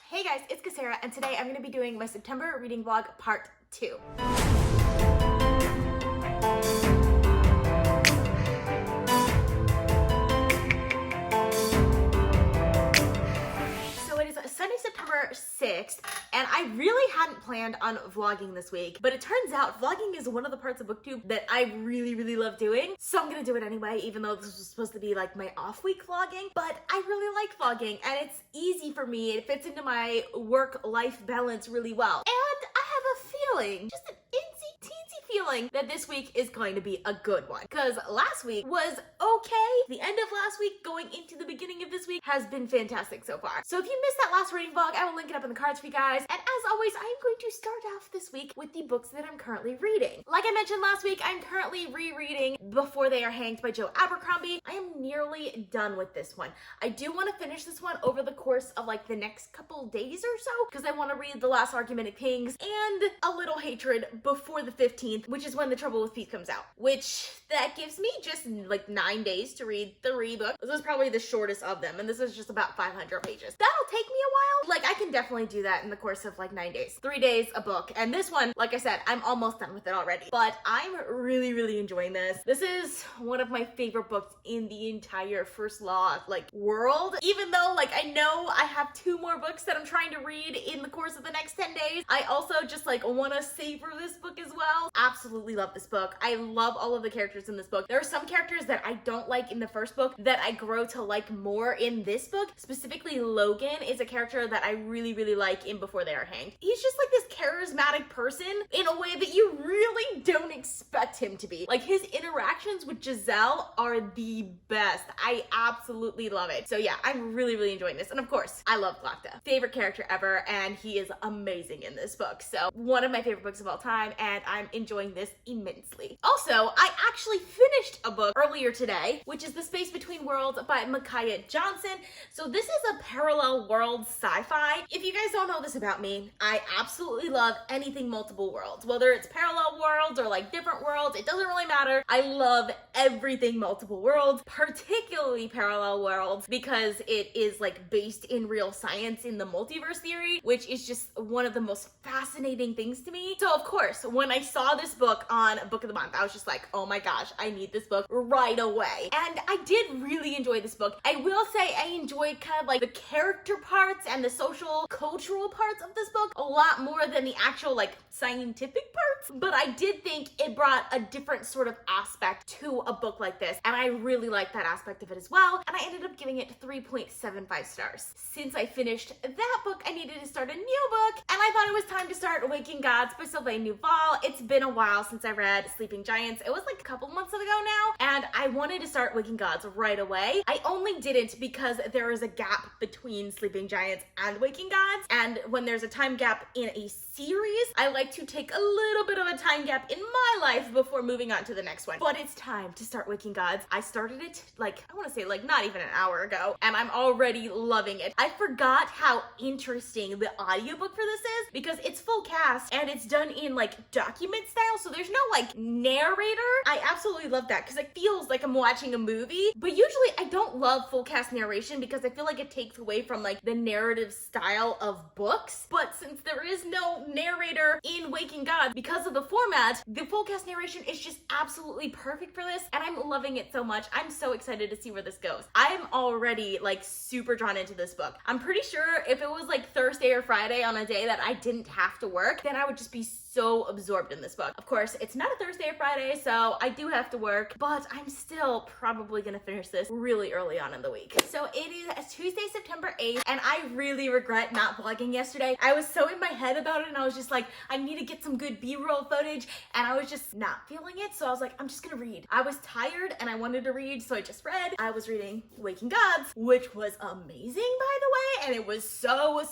Hey guys, it's Kesara, and today I'm going to be doing my September reading vlog part 2. So it is Sunday, September 6th, and I really hadn't planned on vlogging this week, but it turns out vlogging is one of the parts of booktube that I really love doing, so I'm gonna do it anyway, even though this was supposed to be like my off-week vlogging. But I really like vlogging, and it's easy for me. It fits into my work-life balance really well, and I have a feeling, just an teensy feeling, that this week is going to be a good one, because last week was okay. The end of last week going into the beginning of this week has been fantastic so far. So if you missed that last reading vlog, I will link it up in the cards for you guys. And as always, I am going to start off this week with the books that I'm currently reading. Like I mentioned last week, I'm currently rereading Before They Are Hanged by Joe Abercrombie. I am nearly done with this one. I do want to finish this one over the course of like the next couple days or so, because I want to read The Last Argument of Kings and A Little Hatred before the 15th, which is when The Trouble with Pete comes out, which that gives me just like 9 days to read 3 books. This is probably the shortest of them, and this is just about 500 pages. That'll take me a while. Like, I can definitely do that in the course of like 9 days. 3 days a book. And this one, like I said, I'm almost done with it already. But I'm really enjoying this. This is one of my favorite books in the entire First Law like world. Even though like I know I have 2 more books that I'm trying to read in the course of the next 10 days, I also just like want to savor this book as well. Absolutely love this book. I love all of the characters in this book. There are some characters that I don't like in the first book that I grow to like more in this book. Specifically, Logan is a character that I really like in Before They Are Hanged. He's just like this charismatic person in a way that you really don't expect him to be. Like, his interactions with Giselle are the best. I absolutely love it. So yeah, I'm really enjoying this. And of course, I love Glocta. Favorite character ever, and he is amazing in this book. So one of my favorite books of all time, and I'm enjoying this immensely. Also, I actually finished a book earlier today, which is The Space Between Worlds by Micaiah Johnson. So this is a parallel world sci-fi. If you guys don't know this about me, I absolutely love anything multiple worlds. Whether it's parallel worlds or like different worlds, it doesn't really matter. I love everything multiple worlds, particularly parallel worlds, because it is like based in real science in the multiverse theory, which is just one of the most fascinating things to me. So of course, when I saw this book on Book of the Month, I was just like, oh my gosh, I need this book right away. And I did really enjoy this book. I will say I enjoyed kind of like the character parts and the social, cultural parts of this book a lot more than the actual like scientific parts. But I did think it brought a different sort of aspect to a book like this, and I really liked that aspect of it as well. And I ended up giving it 3.75 stars. Since I finished that book, I needed to start a new book, and I thought it was time to start Waking Gods by Sylvain Neuval. It's been a while since I read Sleeping Giants. It was like a couple months ago now, and I wanted to start Waking Gods right away. I only didn't because there is a gap between Sleeping Giants and Waking Gods, and when there's a time gap in a series, I like to take a little bit of a time gap in my life before moving on to the next one. But it's time to start Waking Gods. I started it like, I want to say like not even an hour ago, and I'm already loving it. I forgot how interesting the audiobook for this is, because it's full cast and it's done in like document style, so there's no like narrator. I absolutely love that because it feels like I'm watching a movie. But usually I don't love full cast narration because I feel like it takes away from like the narrative style of books. But since there is no narrator in Waking Gods, because of the format, the full cast narration is just absolutely perfect for this, and I'm loving it so much. I'm so excited to see where this goes. I'm already like super drawn into this book. I'm pretty sure if it was like Thursday or Friday on a day that I didn't have to work, then I would just be so absorbed in this book. Of course, it's not a Thursday or Friday, so I do have to work, but I'm still probably gonna finish this really early on in the week. So it is Tuesday, September 8th, and I really regret not vlogging yesterday. I was so in my head about it, and I was just like, I need to get some good B-roll footage, and I was just not feeling it, so I was like, I'm just gonna read. I was tired, and I wanted to read, so I just read. I was reading Waking Gods, which was amazing, by the way, and it was so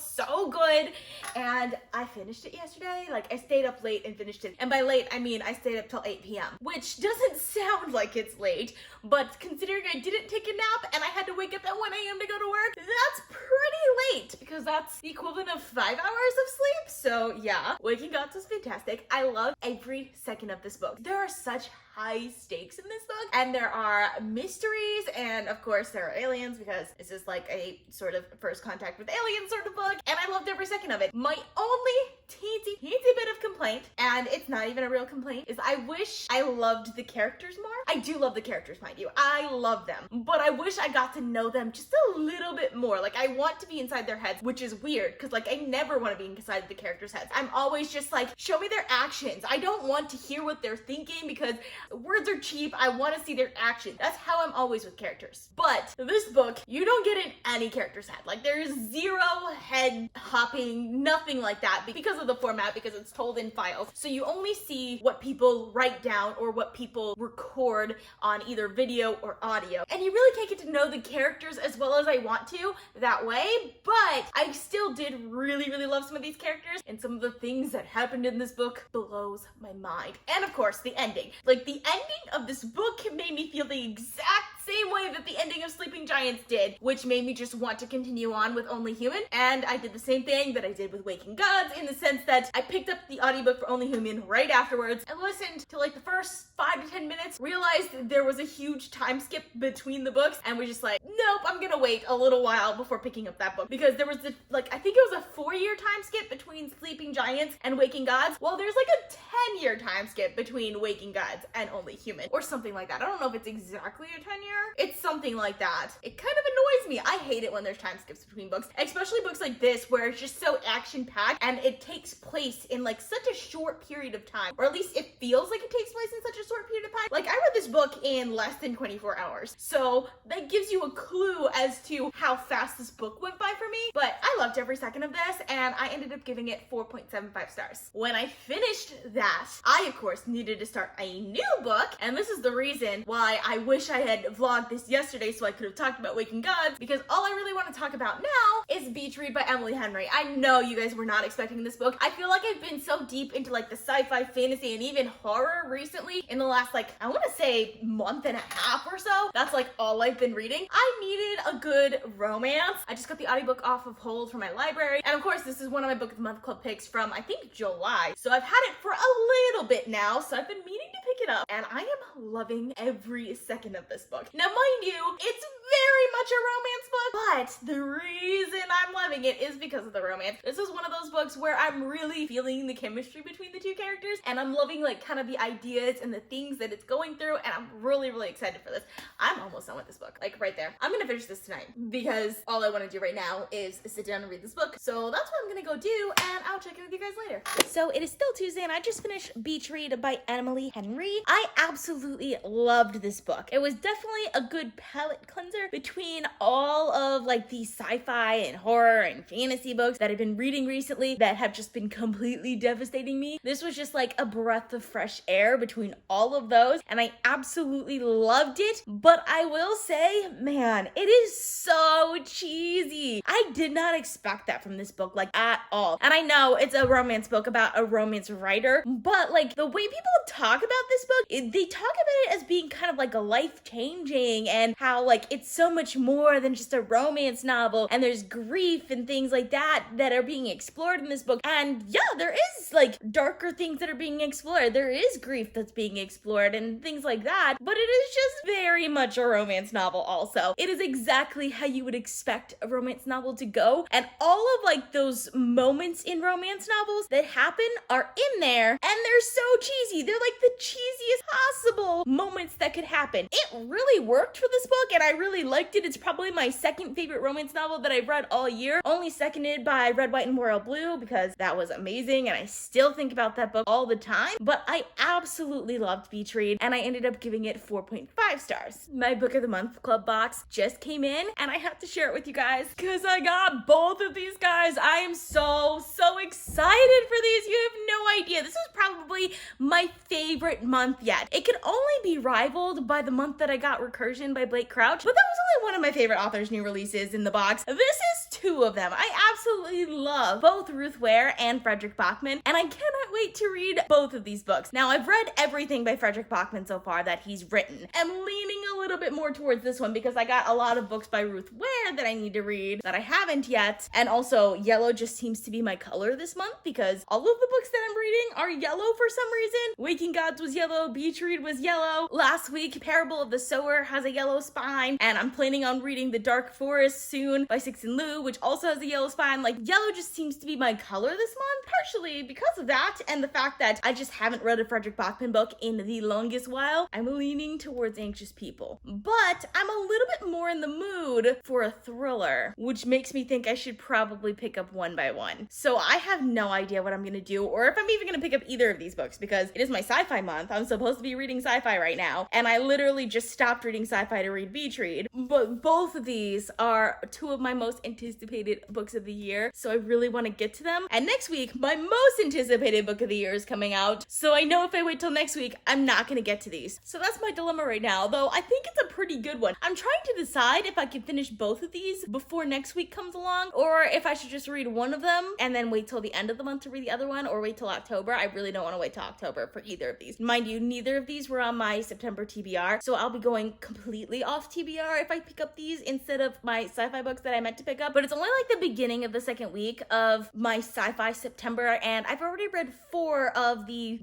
good, and I finished it yesterday. Like, I stayed up late and finished it, and by late, I mean I stayed up till 8 p.m., which doesn't sound like it's late, but considering I didn't take a nap, and I had to wake up at 1 a.m. to go to work, that's pretty late, because that's the equivalent of 5 hours of sleep. So yeah, Waking Gods was fantastic. I love every second of this book. There are such high stakes in this book, and there are mysteries, and of course there are aliens, because this is like a sort of first contact with aliens sort of book, and I loved every second of it. My only teensy bit of complaint, and it's not even a real complaint, is I wish I loved the characters more. I do love the characters, mind you. I love them. But I wish I got to know them just a little bit more. Like, I want to be inside their heads, which is weird, because, like, I never want to be inside the characters' heads. I'm always just like, show me their actions. I don't want to hear what they're thinking, because words are cheap. I want to see their actions. That's how I'm always with characters. But this book, you don't get in any character's head. Like, there's zero head hopping, nothing like that, because of the format, because it's told in files. So you only see what people write down or what people record on either video or audio. And you really can't get to know the characters as well as I want to that way, but I still did really love some of these characters, and some of the things that happened in this book blows my mind. And of course, the ending. Like, the ending of this book made me feel the exact same way that the ending of Sleeping Giants did, which made me just want to continue on with Only Human. And I did the same thing that I did with Waking Gods, in the sense that I picked up the audiobook for Only Human right afterwards and listened to like the first 5 to 10 minutes, realized there was a huge time skip between the books, and was just like, nope, I'm gonna wait a little while before picking up that book, because there was I think it was a 4-year time skip between Sleeping Giants and Waking Gods. Well, there's like a 10-year time skip between Waking Gods and Only Human, or something like that. I don't know if it's exactly a 10-year. It's something like that. It kind of annoys me. I hate it when there's time skips between books, especially books like this where it's just so action-packed and it takes place in like such a short period of time, or at least it feels like it takes place in such a short period of time. Like, I read this book in less than 24 hours, so that gives you a clue as to how fast this book went by for me. But I loved every second of this, and I ended up giving it 4.75 stars. When I finished that, I of course needed to start a new book, and this is the reason why I wish I had vlogged this yesterday so I could have talked about Waking Gods, because all I really want to talk about now is Beach Read by Emily Henry. I know you guys were not expecting this book. I feel like I've been so deep into like the sci-fi, fantasy, and even horror recently in the last, like, I want to say month and a half or so. That's like all I've been reading. I needed a good romance. I just got the audiobook off of hold from my library, and of course this is one of my Book of the Month Club picks from, I think, July. So I've had it for a little bit now, so I've been meaning to pick it up, and I am loving every second of this book. Now, mind you, it's very much a romance book, but the reason I'm loving it is because of the romance. This is one of those books where I'm really feeling the chemistry between the two characters, and I'm loving like kind of the ideas and the things that it's going through, and I'm really excited for this. I'm almost done with this book, like right there. I'm gonna finish this tonight because all I want to do right now is sit down and read this book. So that's what I'm gonna go do, and I'll check in with you guys later. So it is still Tuesday, and I just finished Beach Read by Emily Henry. I absolutely loved this book. It was definitely a good palate cleanser between all of like the sci-fi and horror and fantasy books that I've been reading recently that have just been completely devastating me. This was just like a breath of fresh air between all of those, and I absolutely loved it. But I will say, man, it is so cheesy. I did not expect that from this book, like, at all. And I know it's a romance book about a romance writer, but like the way people talk about this book, they talk about it as being kind of like a life-changing, and how like it's so much more than just a romance novel, and there's grief and things like that that are being explored in this book. And yeah, there is like darker things that are being explored. There is grief that's being explored and things like that, but it is just very much a romance novel also. It is exactly how you would expect a romance novel to go, and all of like those moments in romance novels that happen are in there, and they're so cheesy. They're like the cheesiest possible moments that could happen. It really worked for this book, and I really liked it. It's probably my second favorite romance novel that I've read all year, only seconded by Red, White, and Royal Blue, because that was amazing, and I still think about that book all the time. But I absolutely loved Beach Read, and I ended up giving it 4.5 stars. My Book of the Month Club box just came in, and I have to share it with you guys because I got both of these, guys. I am so excited for these. You have no idea. This was probably my favorite month yet. It could only be rivaled by the month that I got Recursion by Blake Crouch, but that was only one of my favorite authors' new releases in the box. This is two of them. I absolutely love both Ruth Ware and Frederick Bachman, and I cannot wait to read both of these books. Now, I've read everything by Frederick Bachman so far that he's written. I'm leaning a little bit more towards this one because I got a lot of books by Ruth Ware that I need to read that I haven't yet, and also yellow just seems to be my color this month. month because all of the books that I'm reading are yellow for some reason. Waking Gods was yellow, Beach Read was yellow. Last week, Parable of the Sower has a yellow spine, and I'm planning on reading The Dark Forest soon by Sixin Liu, which also has a yellow spine. Like, yellow just seems to be my color this month, partially because of that and the fact that I just haven't read a Frederick Bachman book in the longest while. I'm leaning towards Anxious People, but I'm a little bit more in the mood for a thriller, which makes me think I should probably pick up One by One. So I have no idea what I'm gonna do, or if I'm even gonna pick up either of these books, because it is my sci-fi month. I'm supposed to be reading sci-fi right now, and I literally just stopped reading sci-fi to read Beach Read. But both of these are two of my most anticipated books of the year, so I really want to get to them. And next week, my most anticipated book of the year is coming out, so I know if I wait till next week, I'm not gonna get to these. So that's my dilemma right now, though I think it's a pretty good one. I'm trying to decide if I can finish both of these before next week comes along, or if I should just read one of them and then wait till the end of the month to read the other one, or wait till October. I really don't want to wait till October for either of these. Mind you, neither of these were on my September TBR, so I'll be going completely off TBR if I pick up these instead of my sci-fi books that I meant to pick up. But it's only like the beginning of the second week of my sci-fi September, and I've already read 4 of the,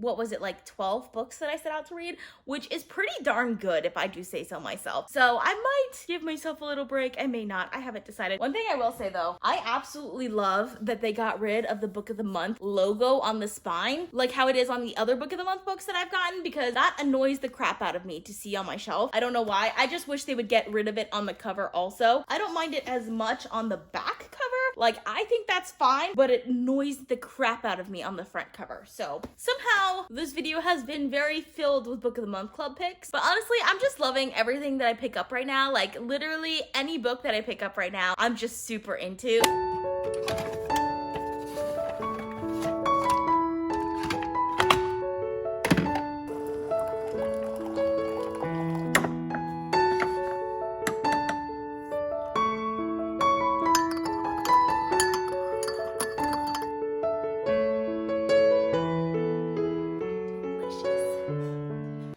12 books that I set out to read, which is pretty darn good if I do say so myself. So I might give myself a little break. I may not. I haven't decided. One thing I will say though, I absolutely love that they got rid of the Book of the Month logo on the spine, like how it is on the other Book of the Month books that I've gotten, because that annoys the crap out of me to see on my shelf. I don't know why. I just wish they would get rid of it on the cover also. I don't mind it as much on the back cover. Like, I think that's fine, but it annoys the crap out of me on the front cover. So somehow this video has been very filled with Book of the Month Club picks, but honestly, I'm just loving everything that I pick up right now. Like, literally any book that I pick up right now, I'm just super into.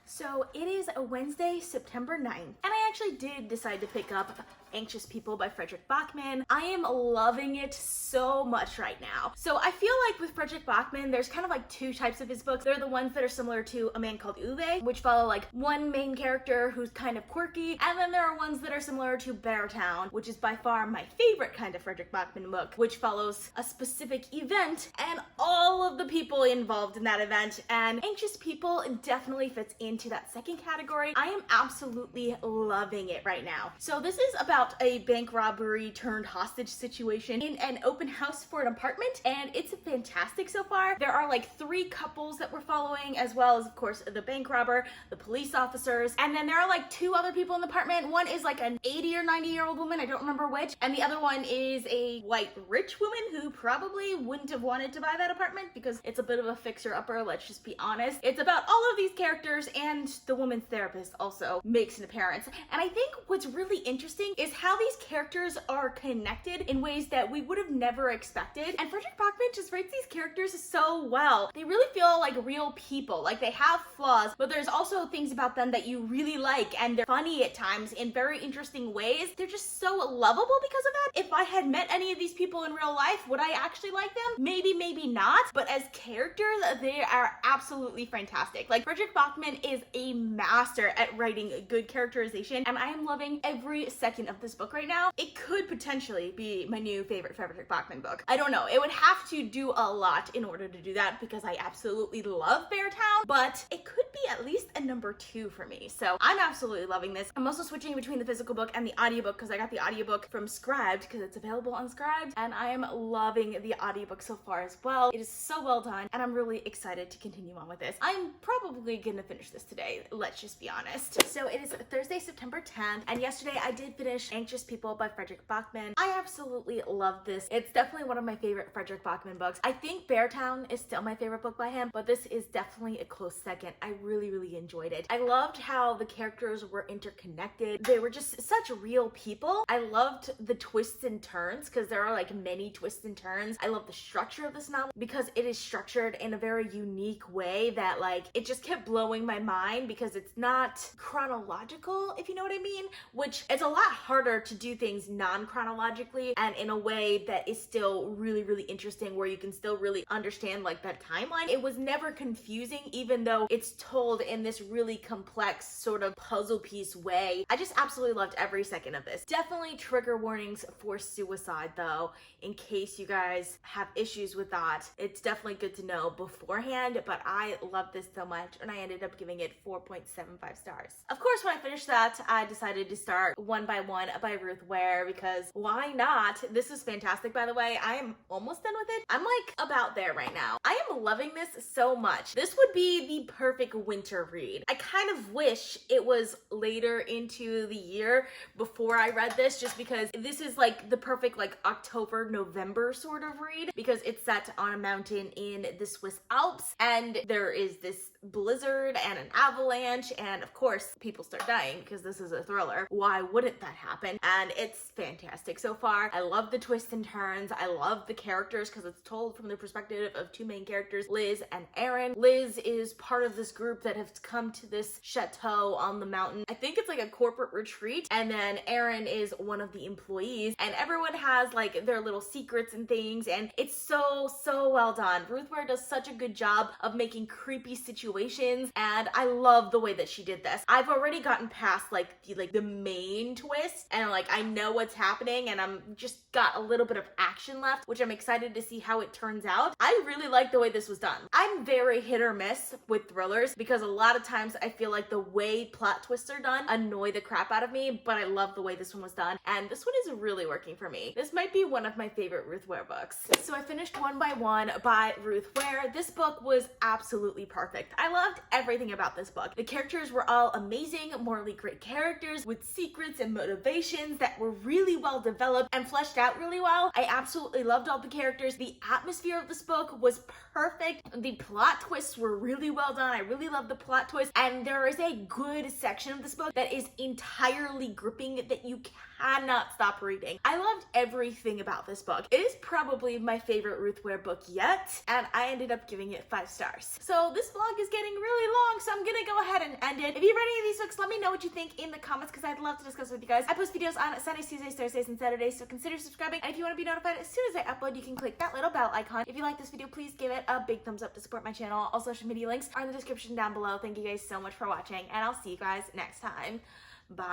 So it is a Wednesday, September 9th, and I actually did decide to pick up Anxious People by Frederick Bachman. I am loving it so much right now. So I feel like with Frederick Bachman, there's kind of like 2 types of his books. They're the ones that are similar to A Man Called Uwe, which follow like one main character who's kind of quirky, and then there are ones that are similar to Beartown, which is by far my favorite kind of Frederick Bachman book, which follows a specific event and all of the people involved in that event, and Anxious People definitely fits into that second category. I am absolutely loving it right now. So this is about a bank robbery turned hostage situation in an open house for an apartment, and it's fantastic so far. There are like 3 couples that we're following, as well as of course the bank robber, the police officers, and then there are like 2 other people in the apartment. One is like an 80 or 90-year-old woman, I don't remember which, and the other one is a white rich woman who probably wouldn't have wanted to buy that apartment because it's a bit of a fixer-upper, let's just be honest. It's about all of these characters, and the woman's therapist also makes an appearance. And I think what's really interesting is how these characters are connected in ways that we would have never expected. And Frederick Bachman just writes these characters so well. They really feel like real people. Like, they have flaws, but there's also things about them that you really like, and they're funny at times in very interesting ways. They're just so lovable because of that. If I had met any of these people in real life, would I actually like them? Maybe, maybe not. But as characters, they are absolutely fantastic. Like, Frederick Bachman is a master at writing good characterization, and I am loving every second of this book right now. It could potentially be my new favorite Frederick Bachman book. I don't know. It would have to do a lot in order to do that because I absolutely love Beartown, but it could be at least a number 2 for me. So I'm absolutely loving this. I'm also switching between the physical book and the audiobook because I got the audiobook from Scribd because it's available on Scribd, and I am loving the audiobook so far as well. It is so well done, and I'm really excited to continue on with this. I'm probably gonna finish this today, let's just be honest. So it is Thursday, September 10th, and yesterday I did finish Anxious People by Frederick Bachman. I absolutely love this. It's definitely one of my favorite Frederick Bachman books. I think Beartown is still my favorite book by him, but this is definitely a close second. I really really enjoyed it. I loved how the characters were interconnected. They were just such real people. I loved the twists and turns because there are like many twists and turns. I love the structure of this novel because it is structured in a very unique way that like it just kept blowing my mind because it's not chronological, if you know what I mean, which it's a lot harder to do things non-chronologically and in a way that is still really interesting where you can still really understand like that timeline. It was never confusing even though it's told in this really complex sort of puzzle piece way. I just absolutely loved every second of this. Definitely trigger warnings for suicide though, in case you guys have issues with that. It's definitely good to know beforehand, but I love this so much and I ended up giving it 4.75 stars. Of course, when I finished that, I decided to start One by One by Ruth Ware because why not? This is fantastic, by the way. I am almost done with it. I'm like about there right now. I am loving this so much. This would be the perfect winter read. I kind of wish it was later into the year before I read this just because this is like the perfect like October, November sort of read because it's set on a mountain in the Swiss Alps and there is this blizzard and an avalanche and of course people start dying because this is a thriller. Why wouldn't that happen? And it's fantastic so far. I love the twists and turns. I love the characters because it's told from the perspective of two main characters, Liz and Aaron. Liz is part of this group that has come to this chateau on the mountain. I think it's like a corporate retreat, and then Aaron is one of the employees and everyone has like their little secrets and things and it's so well done. Ruth Ware does such a good job of making creepy situations and I love the way that she did this. I've already gotten past like the main twist and like I know what's happening and I'm just got a little bit of action left, which I'm excited to see how it turns out. I really like the way this was done. I'm very hit or miss with thrillers because a lot of times I feel like the way plot twists are done annoy the crap out of me, but I love the way this one was done and this one is really working for me. This might be one of my favorite Ruth Ware books. So I finished One by One by Ruth Ware. This book was absolutely perfect. I loved everything about this book. The characters were all amazing, morally great characters with secrets and motivations that were really well developed and fleshed out really well. I absolutely loved all the characters. The atmosphere of this book was perfect. The plot twists were really well done. I really loved the plot twist and there is a good section of this book that is entirely gripping that you cannot stop reading. I loved everything about this book. It is probably my favorite Ruth Ware book yet and I ended up giving it 5 stars. So this vlog is getting really long so I'm gonna go ahead and end it. If you've read any of these books, let me know what you think in the comments because I'd love to discuss with you guys. I post videos on Sundays, Tuesdays, Thursdays, and Saturdays, so consider subscribing. And if you want to be notified as soon as I upload, you can click that little bell icon. If you like this video, please give it a big thumbs up to support my channel. All social media links are in the description down below. Thank you guys so much for watching, and I'll see you guys next time. Bye.